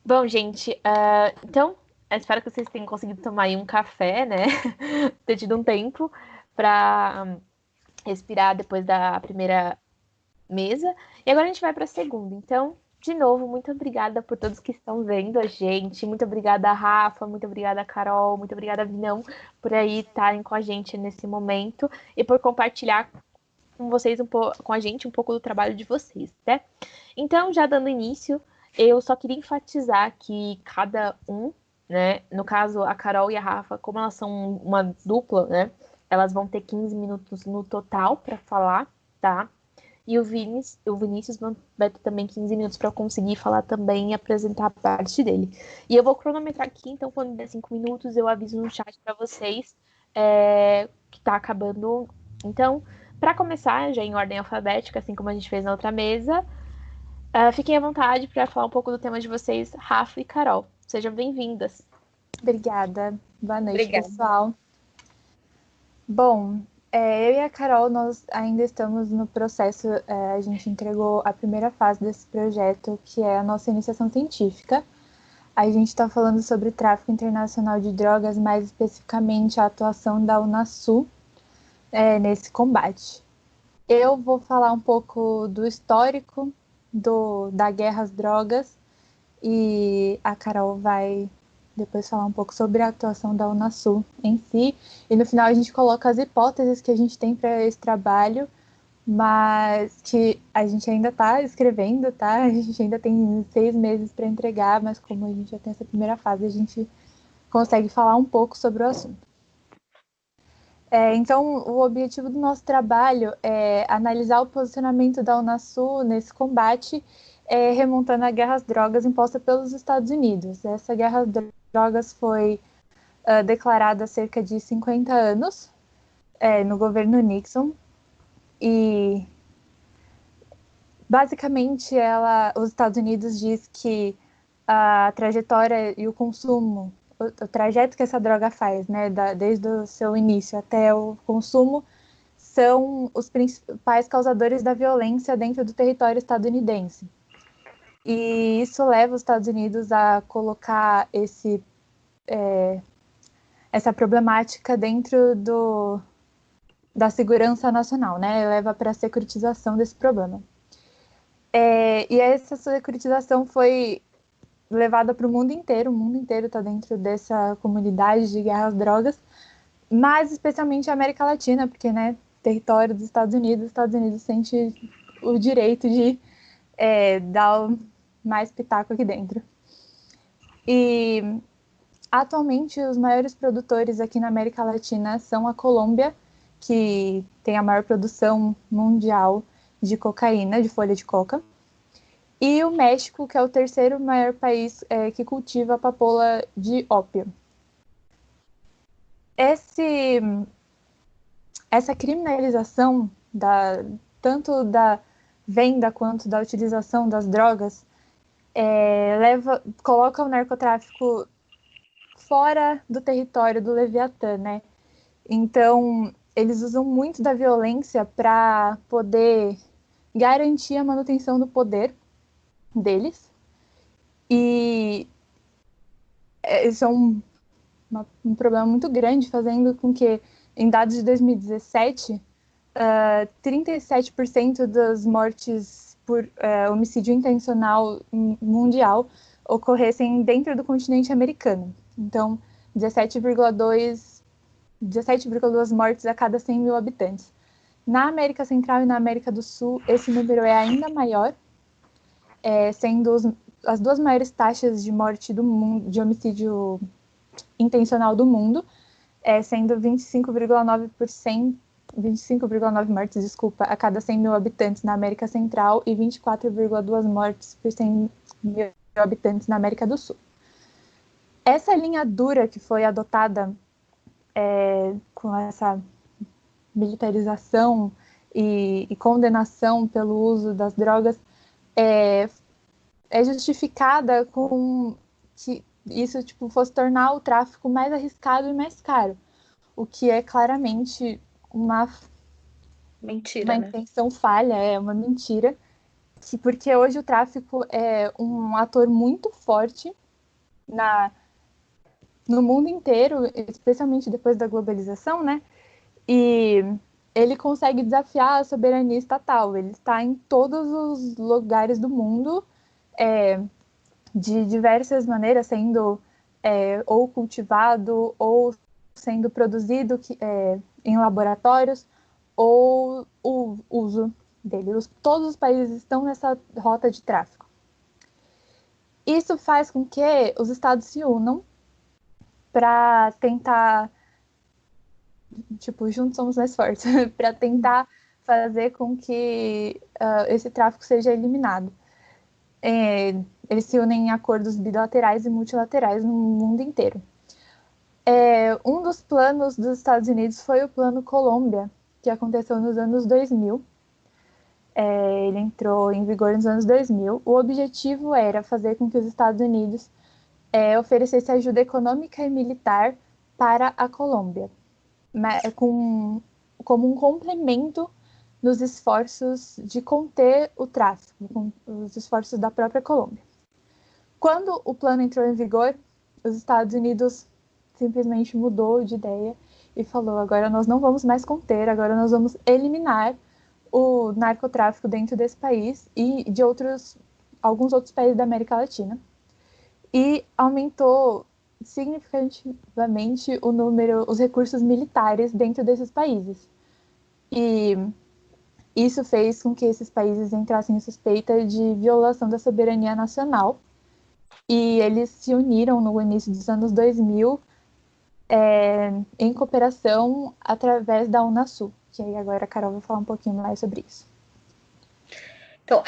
Bom, gente, então, eu espero que vocês tenham conseguido tomar aí um café, né? Ter tido um tempo para respirar depois da primeira mesa. E agora a gente vai para a segunda. Então, de novo, muito obrigada por todos que estão vendo a gente. Muito obrigada, Rafa. Muito obrigada, Carol. Muito obrigada, Vinão, por aí estarem com a gente nesse momento e por compartilhar com vocês com a gente um pouco do trabalho de vocês, né? Então, já dando início, eu só queria enfatizar que cada um, né, no caso a Carol e a Rafa, como elas são uma dupla, né, elas vão ter 15 minutos no total para falar, tá? E o Vinícius vai ter também 15 minutos para conseguir falar também e apresentar a parte dele. E eu vou cronometrar aqui, então quando der 5 minutos eu aviso no chat para vocês que tá acabando. Então, para começar, já em ordem alfabética, assim como a gente fez na outra mesa, fiquem à vontade para falar um pouco do tema de vocês, Rafa e Carol. Sejam bem-vindas. Obrigada. Boa noite, Obrigada. pessoal. Bom, eu e a Carol, nós ainda estamos no processo, a gente entregou a primeira fase desse projeto, que é a nossa iniciação científica. A gente está falando sobre tráfico internacional de drogas, mais especificamente a atuação da Unasul nesse combate. Eu vou falar um pouco do histórico da guerra às drogas e a Carol vai depois falar um pouco sobre a atuação da Unasul em si. E no final a gente coloca as hipóteses que a gente tem para esse trabalho, mas que a gente ainda está escrevendo, tá? A gente ainda tem 6 meses para entregar, mas como a gente já tem essa primeira fase, a gente consegue falar um pouco sobre o assunto. Então, o objetivo do nosso trabalho é analisar o posicionamento da Unasul nesse combate, remontando a guerra às drogas imposta pelos Estados Unidos. Essa guerra às drogas foi declarada há cerca de 50 anos no governo Nixon e basicamente os Estados Unidos diz que a trajetória e o consumo, o trajeto que essa droga faz, né, desde o seu início até o consumo, são os principais causadores da violência dentro do território estadunidense. E isso leva os Estados Unidos a colocar essa problemática dentro da segurança nacional, né? Leva para a securitização desse problema. E essa securitização foi levada para o mundo inteiro está dentro dessa comunidade de guerra às drogas, mas especialmente a América Latina, porque, né, território dos Estados Unidos sente o direito de dar mais pitaco aqui dentro. E atualmente os maiores produtores aqui na América Latina são a Colômbia, que tem a maior produção mundial de cocaína, de folha de coca, e o México, que é o terceiro maior país que cultiva a papoula de ópio. Essa criminalização tanto da venda quanto da utilização das drogas coloca o narcotráfico fora do território do Leviatã, né? Então, eles usam muito da violência para poder garantir a manutenção do poder deles. E isso é um problema muito grande, fazendo com que, em dados de 2017, 37% das mortes por homicídio intencional mundial ocorressem dentro do continente americano. Então, 17,2 mortes a cada 100 mil habitantes. Na América Central e na América do Sul, esse número é ainda maior, sendo as duas maiores taxas de morte do mundo, de homicídio intencional do mundo, sendo 25,9 mortes, a cada 100 mil habitantes na América Central e 24,2 mortes por 100 mil habitantes na América do Sul. Essa linha dura que foi adotada com essa militarização e condenação pelo uso das drogas é justificada com que isso fosse tornar o tráfico mais arriscado e mais caro, o que é claramente Mentira, uma né? intenção falha, uma mentira. porque hoje o tráfico é um ator muito forte no mundo inteiro, especialmente depois da globalização, né? E ele consegue desafiar a soberania estatal. Ele está em todos os lugares do mundo, de diversas maneiras, sendo ou cultivado ou sendo produzido em laboratórios, ou o uso dele. Todos os países estão nessa rota de tráfico. Isso faz com que os estados se unam para tentar, juntos somos mais fortes, para tentar fazer com que esse tráfico seja eliminado. Eles se unem em acordos bilaterais e multilaterais no mundo inteiro. Um dos planos dos Estados Unidos foi o Plano Colômbia, que aconteceu nos anos 2000. Ele entrou em vigor nos anos 2000. O objetivo era fazer com que os Estados Unidos oferecesse ajuda econômica e militar para a Colômbia, como um complemento nos esforços de conter o tráfico, com os esforços da própria Colômbia. Quando o plano entrou em vigor, os Estados Unidos simplesmente mudou de ideia e falou: agora nós não vamos mais conter, agora nós vamos eliminar o narcotráfico dentro desse país e de alguns outros países da América Latina. E aumentou significativamente os recursos militares dentro desses países. E isso fez com que esses países entrassem em suspeita de violação da soberania nacional. E eles se uniram no início dos anos 2000 em cooperação através da Unasul. Que aí agora a Carol vai falar um pouquinho mais sobre isso. Então,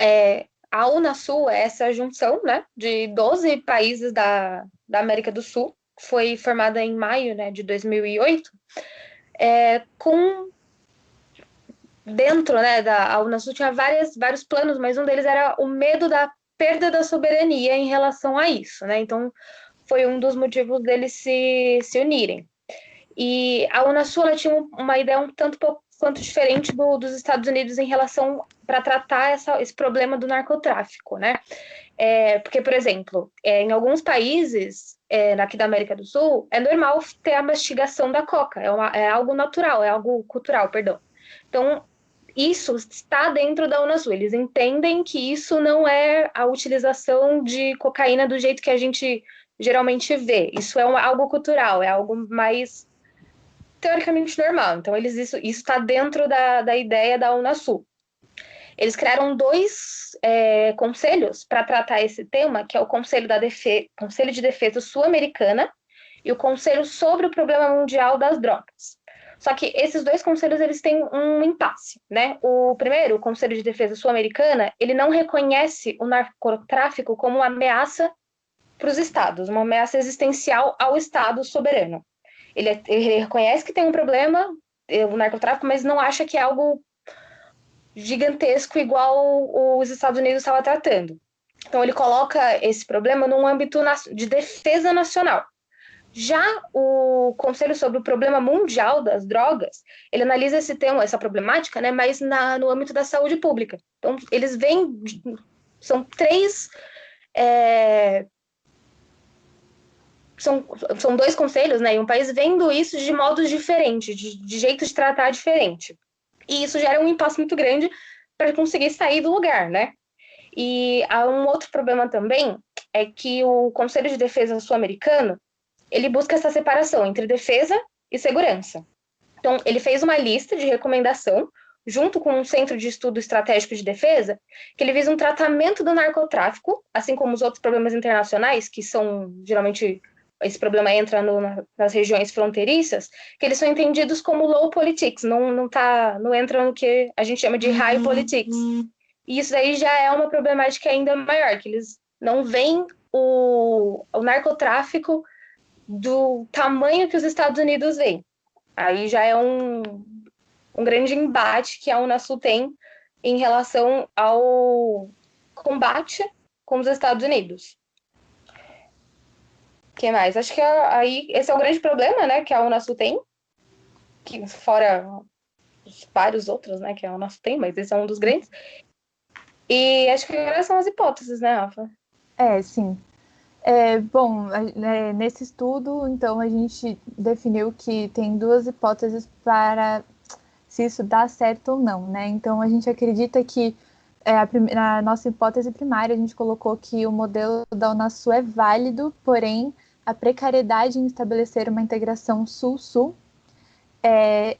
a Unasul é essa junção, né, de 12 países da América do Sul, foi formada em maio, né, de 2008, dentro, né, a Unasul tinha vários planos, mas um deles era o medo da perda da soberania em relação a isso, né, então foi um dos motivos deles se unirem. E a Unasul, ela tinha uma ideia um tanto quanto diferente dos Estados Unidos em relação para tratar esse problema do narcotráfico, né? Porque, por exemplo, em alguns países aqui da América do Sul, é normal ter a mastigação da coca, é algo natural, é algo cultural, perdão. Então, isso está dentro da Unasul. Eles entendem que isso não é a utilização de cocaína do jeito que a gente geralmente vê. Isso é algo cultural, é algo mais teoricamente normal. Então, isso está dentro da ideia da Unasul. Eles criaram 2 conselhos para tratar esse tema, que é o Conselho de Defesa Sul-Americana e o Conselho sobre o Problema Mundial das Drogas. Só que esses 2 conselhos, eles têm um impasse, né? O primeiro, o Conselho de Defesa Sul-Americana, ele não reconhece o narcotráfico como uma ameaça para os estados, uma ameaça existencial ao estado soberano. Ele reconhece que tem um problema, o narcotráfico, mas não acha que é algo gigantesco igual os Estados Unidos estavam tratando. Então, ele coloca esse problema num âmbito de defesa nacional. Já o Conselho sobre o Problema Mundial das Drogas, ele analisa esse tema, essa problemática, né, mas no âmbito da saúde pública. Então, eles veem, são 3... São 2 conselhos, né? E um país vendo isso de modos diferentes, de jeito de tratar diferente. E isso gera um impasse muito grande para conseguir sair do lugar, né? E há um outro problema também, é que o Conselho de Defesa Sul-Americano, ele busca essa separação entre defesa e segurança. Então, ele fez uma lista de recomendação, junto com um Centro de Estudo Estratégico de Defesa, que ele visa um tratamento do narcotráfico, assim como os outros problemas internacionais, que são, geralmente, esse problema entra nas regiões fronteiriças, que eles são entendidos como low politics, não entra no que a gente chama de high politics. E isso daí já é uma problemática ainda maior, que eles não veem o narcotráfico do tamanho que os Estados Unidos veem. Aí já é um grande embate que a Unasul tem em relação ao combate com os Estados Unidos. O que mais? Acho que aí esse é o grande problema, né, que a Unasul tem, que fora os vários outros, né, que a Unasul tem, mas esse é um dos grandes. E acho que agora são as hipóteses, né, Rafa? Sim. Nesse estudo, então, a gente definiu que tem duas hipóteses para se isso dá certo ou não, né? Então, a gente acredita que na nossa hipótese primária, a gente colocou que o modelo da Unasul é válido, porém, a precariedade em estabelecer uma integração Sul-Sul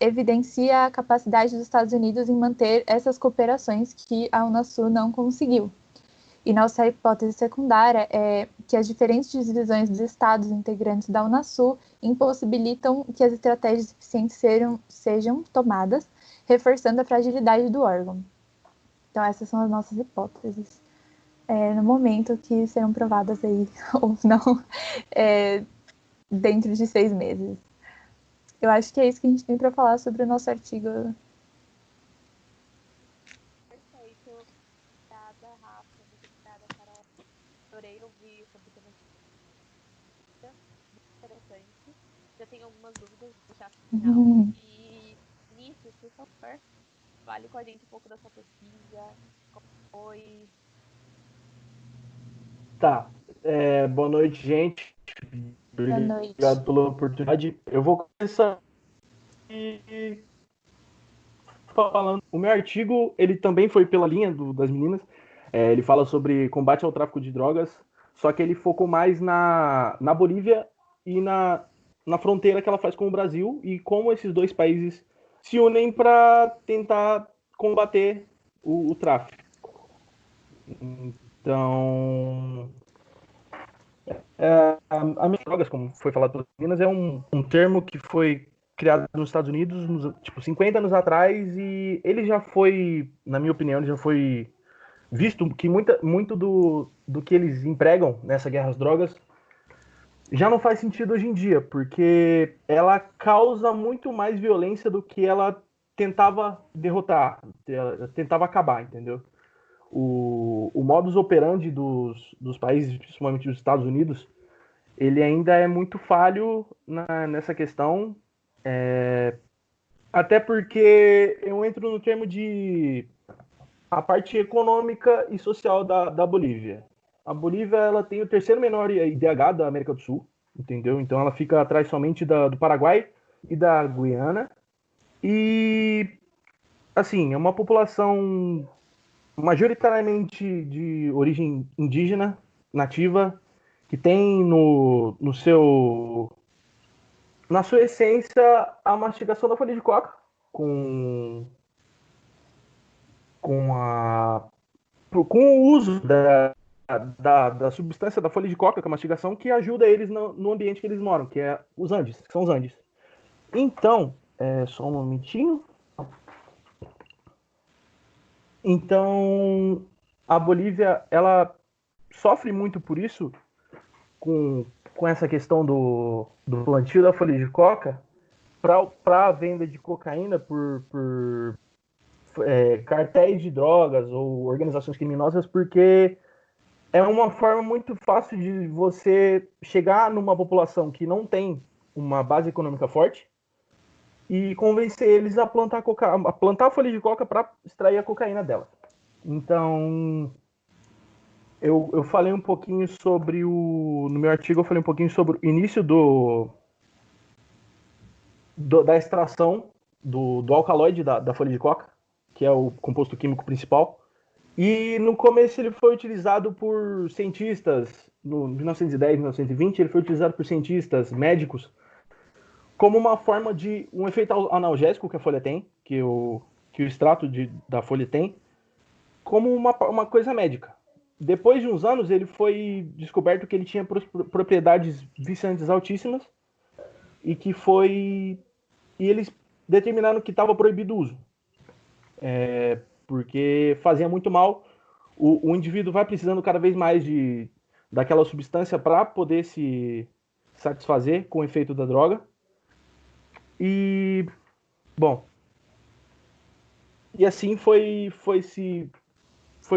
evidencia a capacidade dos Estados Unidos em manter essas cooperações que a Unasul não conseguiu. E nossa hipótese secundária é que as diferentes divisões dos estados integrantes da Unasul impossibilitam que as estratégias eficientes sejam tomadas, reforçando a fragilidade do órgão. Então, essas são as nossas hipóteses. No momento que serão provadas aí, ou não, dentro de 6 meses. Eu acho que é isso que a gente tem para falar sobre o nosso artigo. Perfeito. Obrigada, Rafa. Muito obrigada, Carol. Adorei ouvir sobre o tema muito interessante. Já tenho algumas dúvidas, vou deixar pro final. E, Vinícius, por favor, fale com a gente um pouco da sua pesquisa, como foi. Tá. Boa noite, gente. Boa noite. Obrigado pela oportunidade. Eu vou começar falando. O meu artigo, ele também foi pela linha das meninas. Ele fala sobre combate ao tráfico de drogas, só que ele focou mais na Bolívia e na fronteira que ela faz com o Brasil e como esses dois países se unem para tentar combater o tráfico. Então, a minha drogas, como foi falado pelas meninas, é um termo que foi criado nos Estados Unidos, tipo, 50 anos atrás, e ele já foi, na minha opinião, ele já foi visto que muito do que eles empregam nessa guerra às drogas já não faz sentido hoje em dia, porque ela causa muito mais violência do que ela tentava derrotar, tentava acabar, entendeu? O modus operandi dos países, principalmente dos Estados Unidos, ele ainda é muito falho nessa questão, até porque eu entro no termo de a parte econômica e social da Bolívia. A Bolívia ela tem o terceiro menor IDH da América do Sul, entendeu? Então ela fica atrás somente do Paraguai e da Guiana. E, assim, é uma população majoritariamente de origem indígena, nativa, que tem na sua essência a mastigação da folha de coca com, com, a, com o uso da substância da folha de coca, que é a mastigação, que ajuda eles no ambiente que eles moram, que é os Andes, que são os Andes. Então, só um momentinho. Então, a Bolívia, ela sofre muito por isso, com essa questão do plantio da folha de coca, para a venda de cocaína por cartéis de drogas ou organizações criminosas, porque é uma forma muito fácil de você chegar numa população que não tem uma base econômica forte e convencer eles a plantar a folha de coca para extrair a cocaína dela. Então, eu falei um pouquinho sobre no meu artigo eu falei um pouquinho sobre o início da extração do alcaloide da folha de coca, que é o composto químico principal. E no começo ele foi utilizado por cientistas, no 1910, 1920, ele foi utilizado por cientistas, médicos, como uma forma de um efeito analgésico que a folha tem, que o extrato da folha tem, como uma coisa médica. Depois de uns anos, ele foi descoberto que ele tinha propriedades viciantes altíssimas e e eles determinaram que estava proibido o uso. Porque fazia muito mal. O indivíduo vai precisando cada vez mais daquela substância para poder se satisfazer com o efeito da droga. E, bom, e assim foi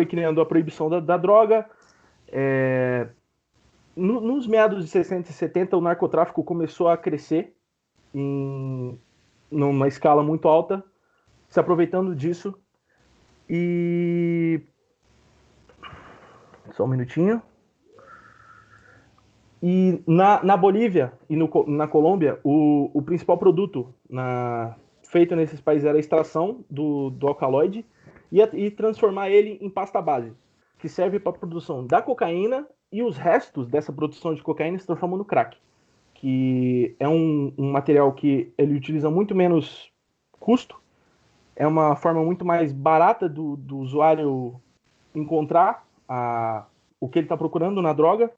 criando a proibição da droga. Nos meados de 60 e 70, o narcotráfico começou a crescer numa escala muito alta, se aproveitando disso. E Só um minutinho. E na Bolívia e na Colômbia, o principal produto feito nesses países era a extração do alcaloide e transformar ele em pasta base, que serve para a produção da cocaína, e os restos dessa produção de cocaína se transformam no crack, que é um material que ele utiliza muito menos custo, é uma forma muito mais barata do usuário encontrar o que ele está procurando na droga.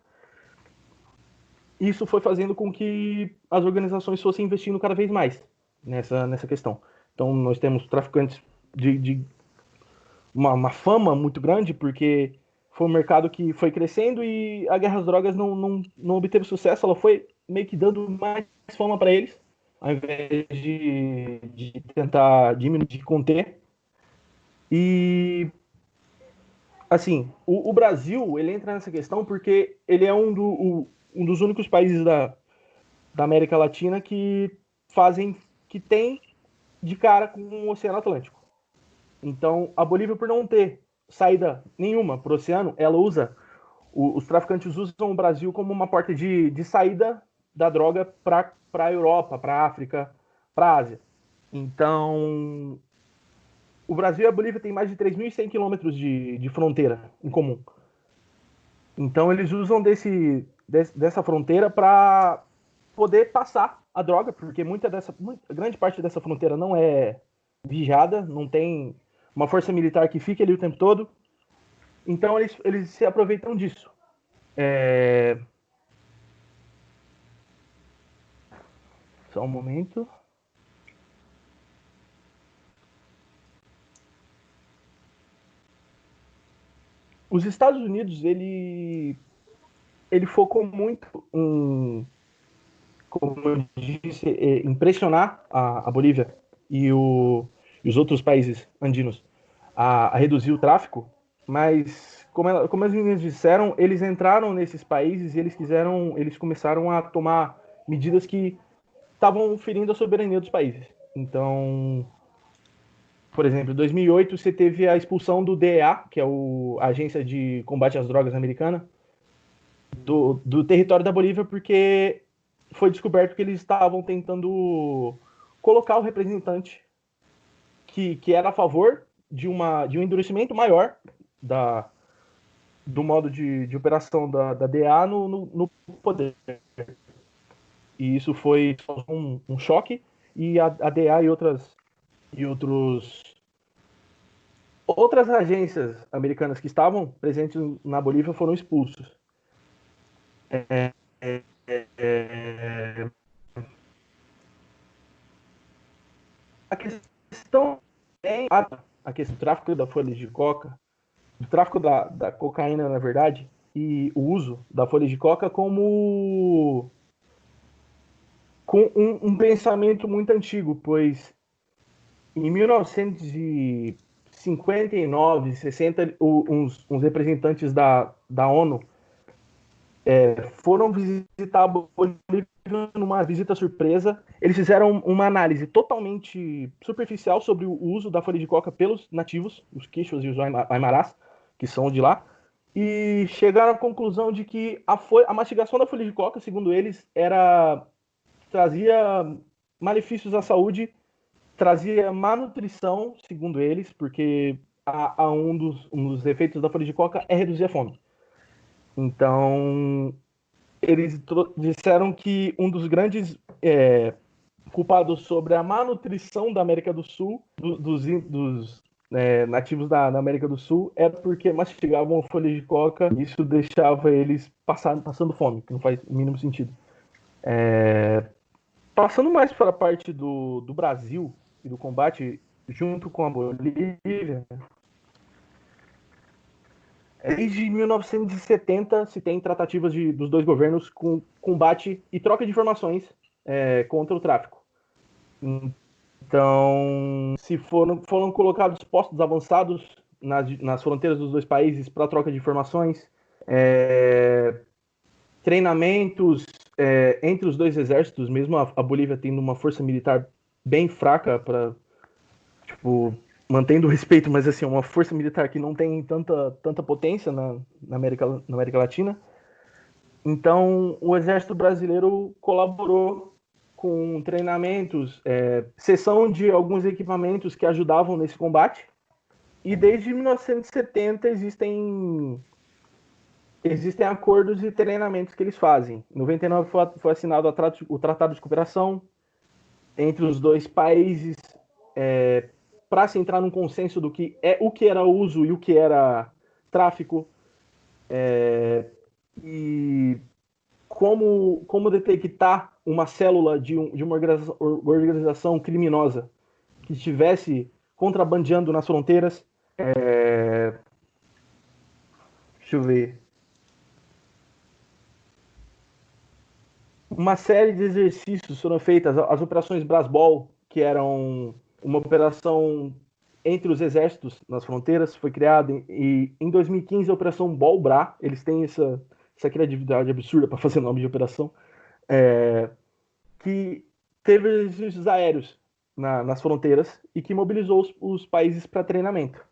Isso foi fazendo com que as organizações fossem investindo cada vez mais nessa questão. Então, nós temos traficantes de uma fama muito grande, porque foi um mercado que foi crescendo e a guerra às drogas não obteve sucesso, ela foi meio que dando mais fama para eles, ao invés de tentar diminuir, de conter. E, assim, o Brasil, ele entra nessa questão porque ele é um dos únicos países da América Latina que tem de cara com o Oceano Atlântico. Então, a Bolívia, por não ter saída nenhuma para o oceano, os traficantes usam o Brasil como uma porta de saída da droga para a Europa, para a África, para a Ásia. Então, o Brasil e a Bolívia têm mais de 3.100 quilômetros de fronteira em comum. Então, eles usam dessa fronteira para poder passar a droga, porque grande parte dessa fronteira não é vigiada, não tem uma força militar que fique ali o tempo todo. Então, eles se aproveitam disso. Só um momento. Os Estados Unidos, ele focou muito em, como eu disse, impressionar a Bolívia e os outros países andinos a reduzir o tráfico, mas como as meninas disseram, eles entraram nesses países e eles começaram a tomar medidas que estavam ferindo a soberania dos países. Então, por exemplo, em 2008 você teve a expulsão do DEA, que é a Agência de Combate às Drogas americana, do território da Bolívia, porque foi descoberto que eles estavam tentando colocar o representante que era a favor de um endurecimento maior do modo de operação da DEA no poder. E isso foi um choque, e a DEA e outras agências americanas que estavam presentes na Bolívia foram expulsos. A questão do tráfico da folha de coca, do tráfico da cocaína, na verdade, e o uso da folha de coca com um pensamento muito antigo, pois em 1959, 60, uns representantes da ONU foram visitar a Bolívia numa visita surpresa. Eles fizeram uma análise totalmente superficial sobre o uso da folha de coca pelos nativos, os quichos e os aimarás, que são de lá, e chegaram à conclusão de que a mastigação da folha de coca, segundo eles, trazia malefícios à saúde, trazia má nutrição, segundo eles, porque um dos efeitos da folha de coca é reduzir a fome. Então, eles disseram que um dos grandes culpados sobre a má nutrição da América do Sul, dos nativos da América do Sul, é porque mastigavam folha de coca, e isso deixava eles passando fome, que não faz o mínimo sentido. Passando mais para a parte do Brasil e do combate junto com a Bolívia, desde 1970 se tem tratativas dos dois governos com combate e troca de informações contra o tráfico. Então, foram colocados postos avançados nas fronteiras dos dois países para troca de informações, treinamentos entre os dois exércitos, mesmo a Bolívia tendo uma força militar bem fraca para mantendo o respeito, mas assim, uma força militar que não tem tanta potência na América Latina. Então, o Exército Brasileiro colaborou com treinamentos, cessão de alguns equipamentos que ajudavam nesse combate. E desde 1970 existem acordos e treinamentos que eles fazem. Em 99 foi assinado o Tratado de Cooperação entre os dois países, para se entrar num consenso do que o que era uso e o que era tráfico, e como detectar uma célula de uma organização criminosa que estivesse contrabandeando nas fronteiras. Deixa eu ver. Uma série de exercícios foram feitas, as operações Brasbol, que eram uma operação entre os exércitos nas fronteiras, foi criada, e em 2015 a operação Bol-Bra, eles têm essa criatividade absurda para fazer nome de operação, que teve exercícios aéreos nas fronteiras e que mobilizou os países para treinamento.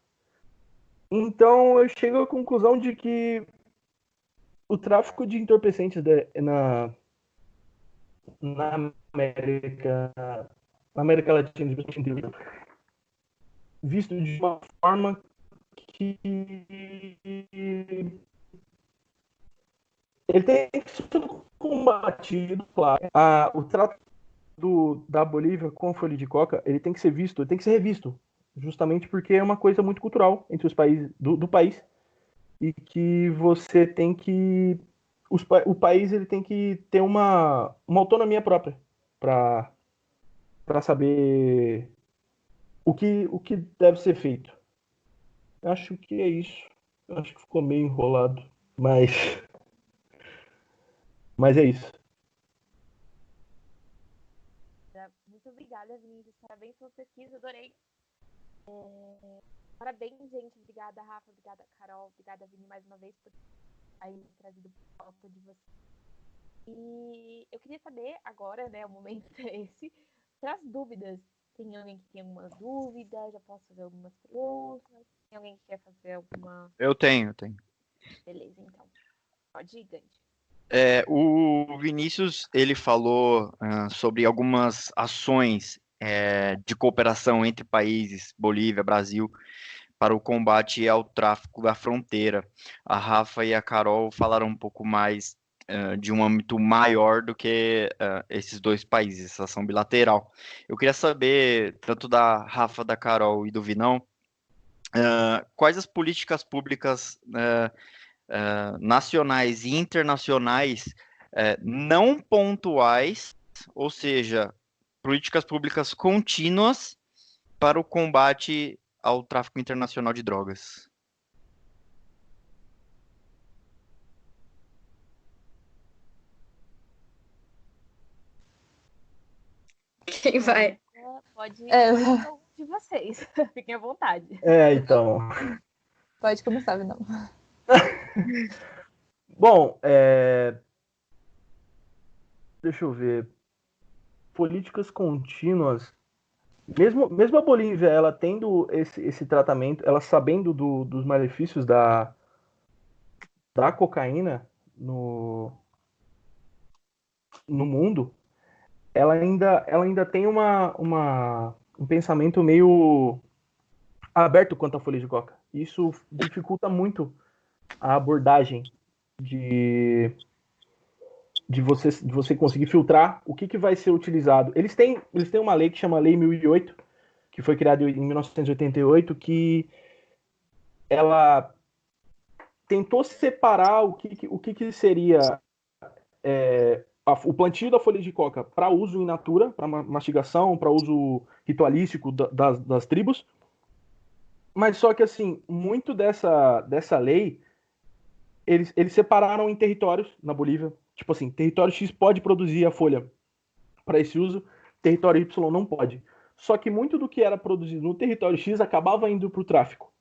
Então eu chego à conclusão de que o tráfico de entorpecentes na América Latina, visto de uma forma que ele tem que ser combatido, claro. O trato da Bolívia com a folha de coca, ele tem que ser visto, ele tem que ser revisto, justamente porque é uma coisa muito cultural entre os países do país, e que você tem que o país ele tem que ter uma autonomia própria para saber o que deve ser feito. Acho que é isso. Acho que ficou meio enrolado, mas é isso. Muito obrigada, Vinícius. Parabéns pela pesquisa, adorei. Parabéns, gente. Obrigada, Rafa. Obrigada, Carol. Obrigada, Vini, mais uma vez por aí trazido foto de você. E eu queria saber agora, né, o momento é esse, para as dúvidas. Tem alguém que tem alguma dúvida? Já posso fazer algumas perguntas? Tem alguém que quer fazer alguma... Eu tenho. Beleza, então. Pode ir, Gandhi. O Vinícius, ele falou sobre algumas ações de cooperação entre países, Bolívia, Brasil, para o combate ao tráfico da fronteira. A Rafa e a Carol falaram um pouco mais de um âmbito maior do que esses dois países, essa ação bilateral. Eu queria saber, tanto da Rafa, da Carol e do Vinão, quais as políticas públicas nacionais e internacionais não pontuais, ou seja, políticas públicas contínuas para o combate ao tráfico internacional de drogas. Quem vai? Pode ser um de vocês. Fiquem à vontade. Então. Pode começar, Vinão. Bom, deixa eu ver. Políticas contínuas. Mesmo a Bolívia, ela tendo esse tratamento, ela sabendo dos malefícios da cocaína no mundo, ela ainda tem um pensamento meio aberto quanto à folha de coca. Isso dificulta muito a abordagem de você conseguir filtrar o que vai ser utilizado. Eles têm uma lei que chama Lei 1008, que foi criada em 1988, que ela tentou separar o que seria o plantio da folha de coca para uso in natura, para mastigação, para uso ritualístico das tribos. Mas só que, assim, muito dessa lei, eles separaram em territórios na Bolívia. Tipo assim, território X pode produzir a folha para esse uso, território Y não pode. Só que muito do que era produzido no território X acabava indo para o tráfico.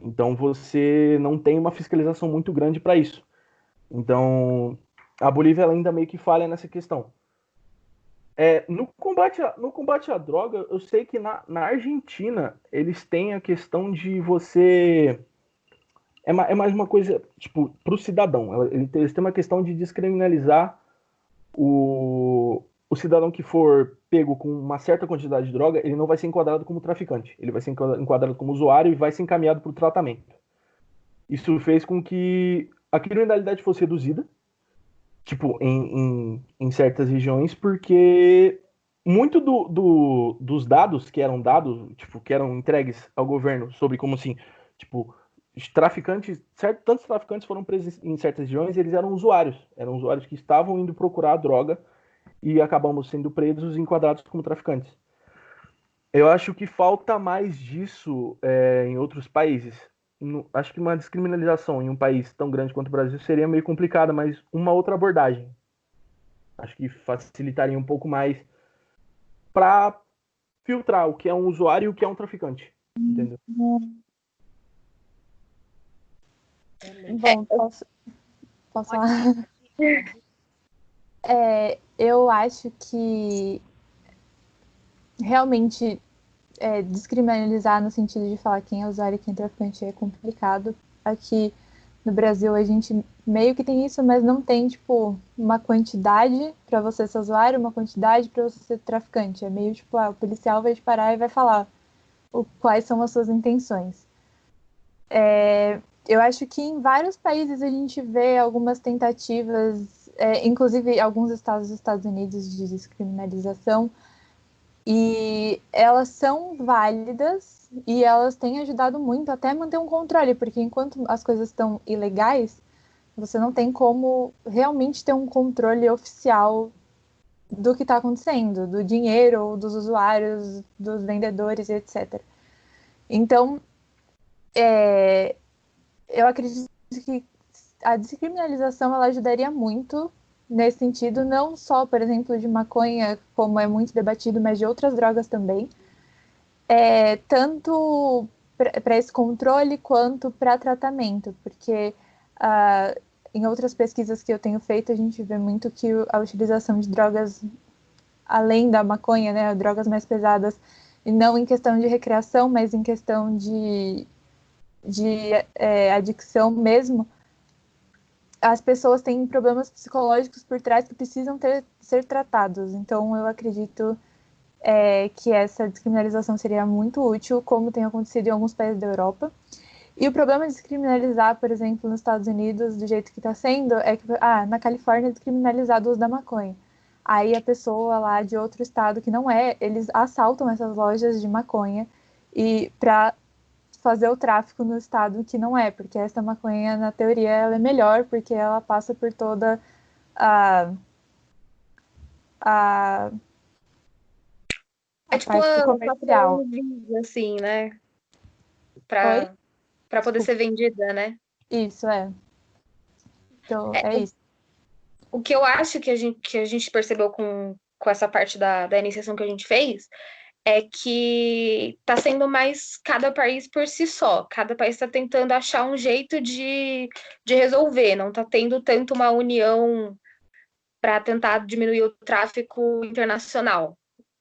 Então você não tem uma fiscalização muito grande para isso. Então a Bolívia ainda meio que falha nessa questão. No combate à droga, eu sei que na Argentina eles têm a questão de você. É mais uma coisa, tipo, para o cidadão. Eles têm uma questão de descriminalizar o cidadão que for pego com uma certa quantidade de droga, ele não vai ser enquadrado como traficante. Ele vai ser enquadrado como usuário e vai ser encaminhado para o tratamento. Isso fez com que a criminalidade fosse reduzida, tipo, em certas regiões, porque muito dos dados que eram dados, tipo, que eram entregues ao governo sobre como assim, tipo, tantos traficantes foram presos em certas regiões, eles eram usuários que estavam indo procurar droga e acabamos sendo presos e enquadrados como traficantes. Eu acho que falta mais disso em outros países. Acho que uma descriminalização em um país tão grande quanto o Brasil seria meio complicada, mas uma outra abordagem. Acho que facilitaria um pouco mais para filtrar o que é um usuário e o que é um traficante. Entendeu? Bom, posso falar? Eu acho que realmente descriminalizar no sentido de falar quem é usuário e quem é traficante é complicado. Aqui no Brasil a gente meio que tem isso, mas não tem, tipo, uma quantidade para você ser usuário, uma quantidade para você ser traficante. É meio tipo, o policial vai te parar e vai falar quais são as suas intenções. Eu acho que em vários países a gente vê algumas tentativas, inclusive alguns estados dos Estados Unidos, de descriminalização, e elas são válidas e elas têm ajudado muito até a manter um controle, porque enquanto as coisas estão ilegais, você não tem como realmente ter um controle oficial do que está acontecendo, do dinheiro, dos usuários, dos vendedores, etc. Então, eu acredito que a descriminalização ela ajudaria muito nesse sentido, não só, por exemplo, de maconha, como é muito debatido, mas de outras drogas também. Tanto para esse controle quanto para tratamento, porque em outras pesquisas que eu tenho feito, a gente vê muito que a utilização de drogas além da maconha, né, drogas mais pesadas, e não em questão de recreação, mas em questão de adicção mesmo, as pessoas têm problemas psicológicos por trás que precisam ser tratados. Então, eu acredito que essa descriminalização seria muito útil, como tem acontecido em alguns países da Europa. E o problema de descriminalizar, por exemplo, nos Estados Unidos, do jeito que está sendo, é que na Califórnia é descriminalizado o uso da maconha. Aí a pessoa lá de outro estado que não eles assaltam essas lojas de maconha e para fazer o tráfico no estado que não porque essa maconha, na teoria, ela é melhor, porque ela passa por toda a tipo parte comercial. Assim, né? Para poder ser vendida, né? Isso, Então, isso. O que eu acho que a gente percebeu com essa parte da iniciação que a gente fez é que está sendo mais cada país por si só. Cada país está tentando achar um jeito de resolver, não está tendo tanto uma união para tentar diminuir o tráfico internacional.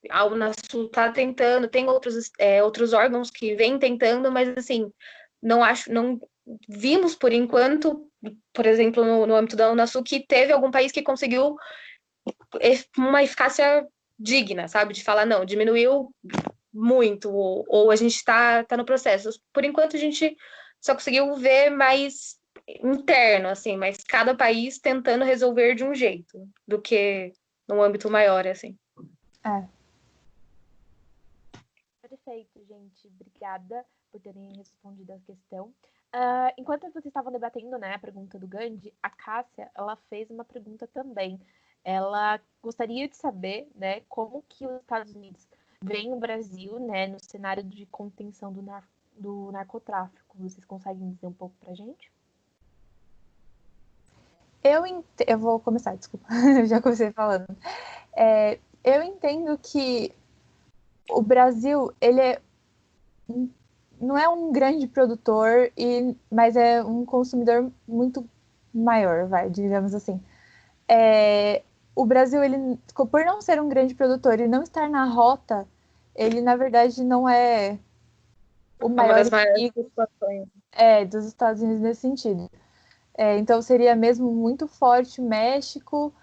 A Unasul está tentando, tem outros órgãos que vêm tentando, mas assim, não vimos por enquanto, por exemplo, no âmbito da Unasul, que teve algum país que conseguiu uma eficácia digna, sabe? De falar, não, diminuiu muito, ou a gente está no processo. Por enquanto, a gente só conseguiu ver mais interno, assim, mas cada país tentando resolver de um jeito, do que num âmbito maior, assim. Perfeito, gente. Obrigada por terem respondido a questão. Enquanto vocês estavam debatendo, né, a pergunta do Gandhi, a Cássia, ela fez uma pergunta também. Ela gostaria de saber, né, como que os Estados Unidos veem o Brasil, né, no cenário de contenção do narcotráfico. Vocês conseguem dizer um pouco pra gente? Eu vou começar, desculpa. Já comecei falando. Eu entendo que o Brasil, ele não é um grande produtor, mas é um consumidor muito maior, digamos assim. o Brasil, ele, por não ser um grande produtor e não estar na rota, ele, na verdade, não é o Uma maior das maiores inimigo preocupações. dos Estados Unidos nesse sentido. Então, seria mesmo muito forte México,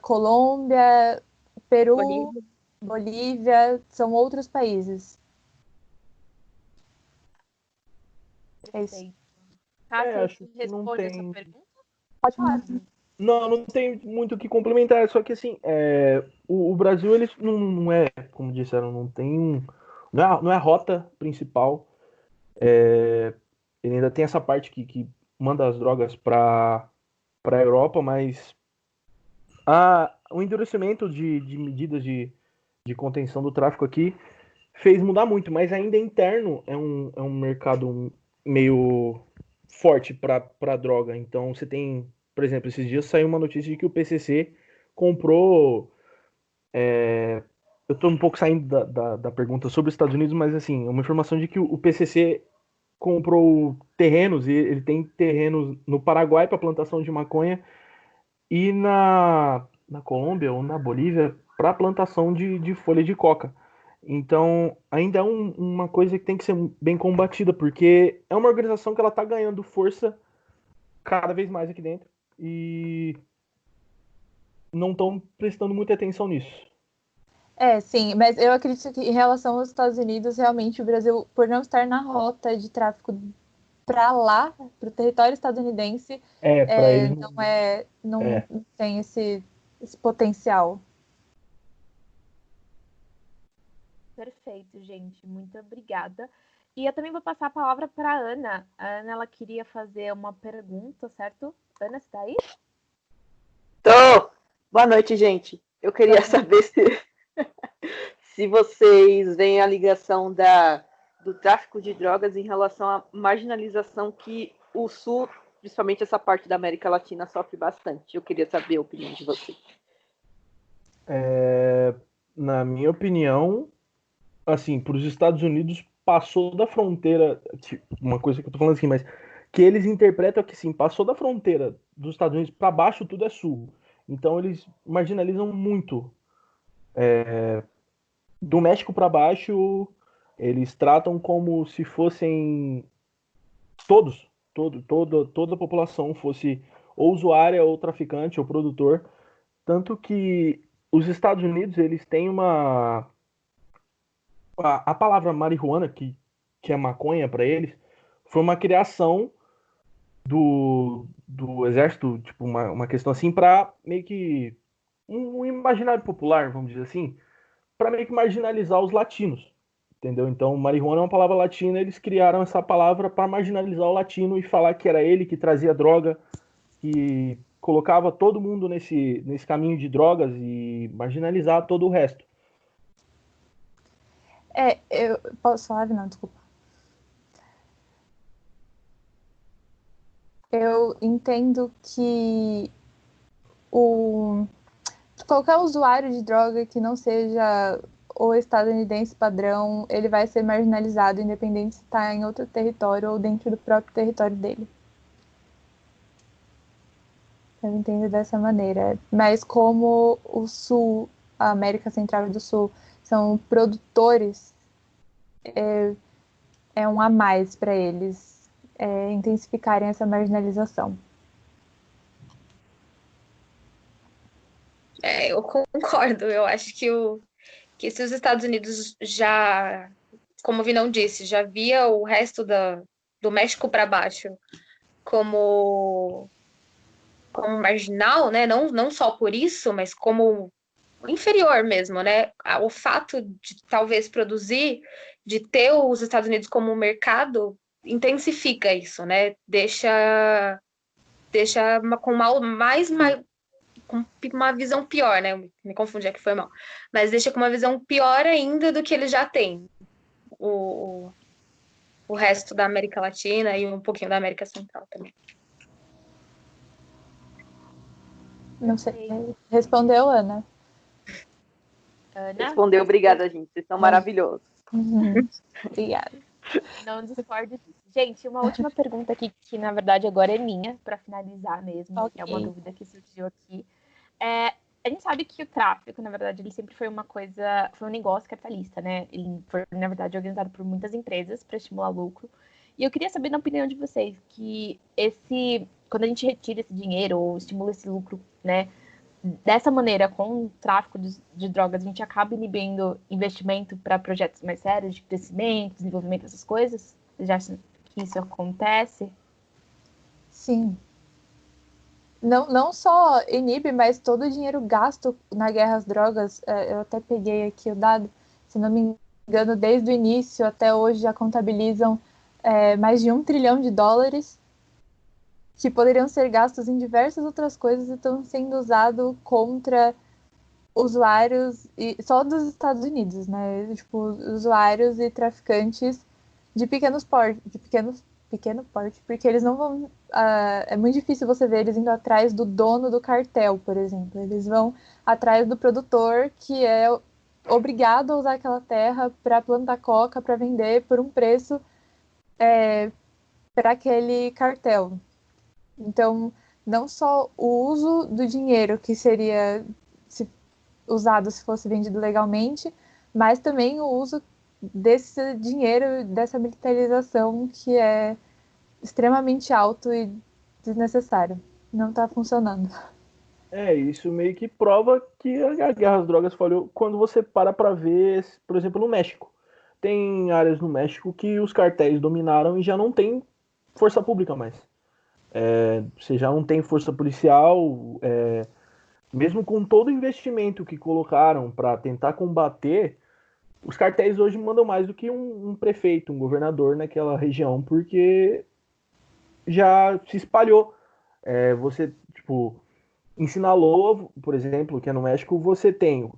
Colômbia, Peru, Bolívia, são outros países. É isso. Perfeito. Cássia, acho você que não responde essa tem. pergunta? Pode falar. Não tem muito o que complementar, só que assim, o Brasil, ele não é, como disseram, não tem não é a rota principal. Ele ainda tem essa parte que manda as drogas para a Europa, mas o endurecimento de medidas de contenção do tráfico aqui fez mudar muito, mas ainda interno é um mercado meio forte para droga. Então você tem, por exemplo, esses dias saiu uma notícia de que o PCC comprou. Eu estou um pouco saindo da pergunta sobre os Estados Unidos, mas assim, uma informação de que o PCC comprou terrenos, e ele tem terrenos no Paraguai para plantação de maconha e na Colômbia ou na Bolívia para plantação de folha de coca. Então, ainda é uma coisa que tem que ser bem combatida, porque é uma organização que ela está ganhando força cada vez mais aqui dentro e não estão prestando muita atenção nisso. Sim, mas eu acredito que em relação aos Estados Unidos, realmente o Brasil, por não estar na rota de tráfico para lá, para o território estadunidense, Para eles não tem esse potencial. Perfeito, gente. Muito obrigada. E eu também vou passar a palavra para a Ana. A Ana, ela queria fazer uma pergunta, certo? Ana, você está aí? Tô! Boa noite, gente. Eu queria saber se vocês veem a ligação do tráfico de drogas em relação à marginalização que o Sul, principalmente essa parte da América Latina, sofre bastante. Eu queria saber a opinião de vocês. Na minha opinião, assim, para os Estados Unidos passou da fronteira, uma coisa que eu tô falando assim, mas que eles interpretam que sim, passou da fronteira dos Estados Unidos para baixo, tudo é sul. Então eles marginalizam muito. Do México para baixo, eles tratam como se fossem toda a população fosse ou usuária, ou traficante, ou produtor. Tanto que os Estados Unidos, eles têm a palavra marihuana, que é maconha para eles, foi uma criação do exército, tipo, uma questão assim, para meio que um imaginário popular, vamos dizer assim, para meio que marginalizar os latinos, entendeu? Então, marihuana é uma palavra latina, eles criaram essa palavra para marginalizar o latino e falar que era ele que trazia droga, que colocava todo mundo nesse caminho de drogas e marginalizar todo o resto. Eu posso falar? Não, desculpa. Eu entendo que qualquer usuário de droga que não seja o estadunidense padrão, ele vai ser marginalizado, independente se está em outro território ou dentro do próprio território dele. Eu entendo dessa maneira. Mas como o Sul, a América Central e do Sul, são produtores, é um a mais para eles intensificarem essa marginalização. Eu concordo. Eu acho que se os Estados Unidos já, como o Vinão disse, já via o resto do México para baixo como marginal, né? Não só por isso, mas como inferior mesmo, né? O fato de talvez produzir, de ter os Estados Unidos como um mercado, intensifica isso, né? Deixa com com uma visão pior, né? Me confundi aqui, foi mal. Mas deixa com uma visão pior ainda do que eles já têm. O resto da América Latina e um pouquinho da América Central também. Não sei. Respondeu, Ana? Ana? Respondeu, obrigada, gente. Vocês são maravilhosos. Obrigada. Não discordo disso. Gente, uma última pergunta aqui, que na verdade agora é minha, para finalizar mesmo, Okay. é uma dúvida que surgiu aqui. a gente sabe que o tráfico, na verdade, ele sempre foi foi um negócio capitalista, né? Ele foi, na verdade, organizado por muitas empresas para estimular lucro. E eu queria saber, na opinião de vocês, que quando a gente retira esse dinheiro ou estimula esse lucro, né? Dessa maneira, com o tráfico de drogas, a gente acaba inibindo investimento para projetos mais sérios, de crescimento, desenvolvimento, essas coisas? Vocês já acham que isso acontece? Sim. Não só inibe, mas todo o dinheiro gasto na guerra às drogas, eu até peguei aqui o dado, se não me engano, desde o início até hoje já contabilizam mais de $1 trilhão que poderiam ser gastos em diversas outras coisas e estão sendo usados contra usuários, só dos Estados Unidos, né? Tipo, usuários e traficantes de pequeno porte, porque eles não vão... é muito difícil você ver eles indo atrás do dono do cartel, por exemplo. Eles vão atrás do produtor que é obrigado a usar aquela terra para plantar coca, para vender por um preço para aquele cartel. Então, não só o uso do dinheiro que seria usado se fosse vendido legalmente, mas também o uso desse dinheiro, dessa militarização que é extremamente alto e desnecessário. Não está funcionando. Isso meio que prova que a guerra às drogas falhou quando você para ver, por exemplo, no México. Tem áreas no México que os cartéis dominaram e já não tem força pública mais. Você já não tem força policial, mesmo com todo o investimento que colocaram para tentar combater, os cartéis hoje mandam mais do que um prefeito, um governador naquela região, porque já se espalhou. Você, tipo, em Sinaloa, por exemplo, que é no México, você tem,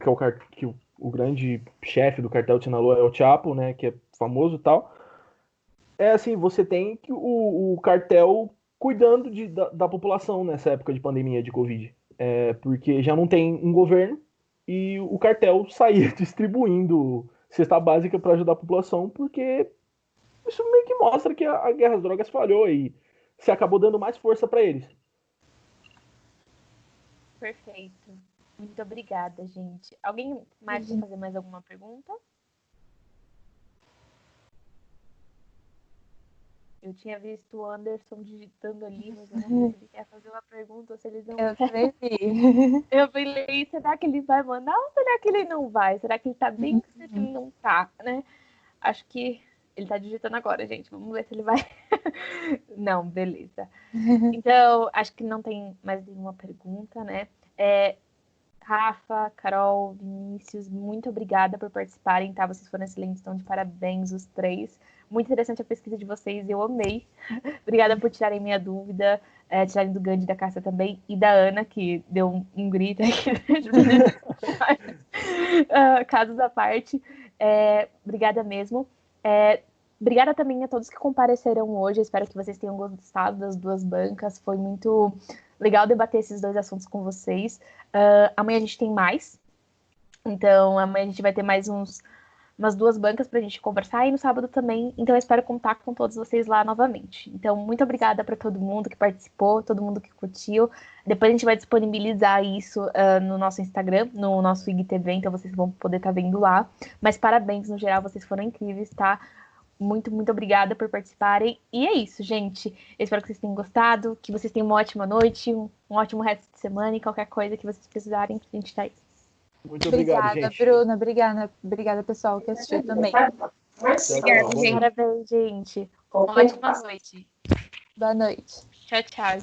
que o grande chefe do cartel de Sinaloa é o Chapo, né, que é famoso e tal. Assim, você tem o cartel cuidando da população nessa época de pandemia de Covid. Porque já não tem um governo e o cartel saía distribuindo cesta básica para ajudar a população, porque isso meio que mostra que a guerra às drogas falhou e se acabou dando mais força para eles. Perfeito. Muito obrigada, gente. Alguém mais quer fazer mais alguma pergunta? Eu tinha visto o Anderson digitando ali, mas eu não sei se ele quer fazer uma pergunta ou se ele não Eu quer. também vi. Eu falei, será que ele vai mandar ou será que ele não vai? Será que ele tá bem ou será que ele não tá, né? Acho que ele tá digitando agora, gente. Vamos ver se ele vai. Não, beleza. Então, acho que não tem mais nenhuma pergunta, né? Rafa, Carol, Vinícius, muito obrigada por participarem, tá? Vocês foram excelentes, então de parabéns os três. Muito interessante a pesquisa de vocês, eu amei. Obrigada por tirarem minha dúvida, tirarem do Gandhi, da Cássia também, e da Ana, que deu um grito aqui. Casos à parte. Obrigada mesmo. Obrigada também a todos que compareceram hoje. Espero que vocês tenham gostado das duas bancas. Foi muito legal debater esses dois assuntos com vocês. Amanhã a gente tem mais. Então, amanhã a gente vai ter mais umas duas bancas pra gente conversar. E no sábado também. Então, eu espero contar com todos vocês lá novamente. Então, muito obrigada para todo mundo que participou, todo mundo que curtiu. Depois a gente vai disponibilizar isso no nosso Instagram, no nosso IGTV. Então, vocês vão poder estar vendo lá. Mas parabéns, no geral, vocês foram incríveis, tá? Muito, muito obrigada por participarem. E é isso, gente. Eu espero que vocês tenham gostado, que vocês tenham uma ótima noite, um ótimo resto de semana e qualquer coisa que vocês precisarem, a gente tá aí. Muito obrigado, gente. Bruna. Obrigada, pessoal, que assistiu também. Obrigada, gente. Parabéns, gente. Uma ótima noite. Boa noite. Tchau, tchau.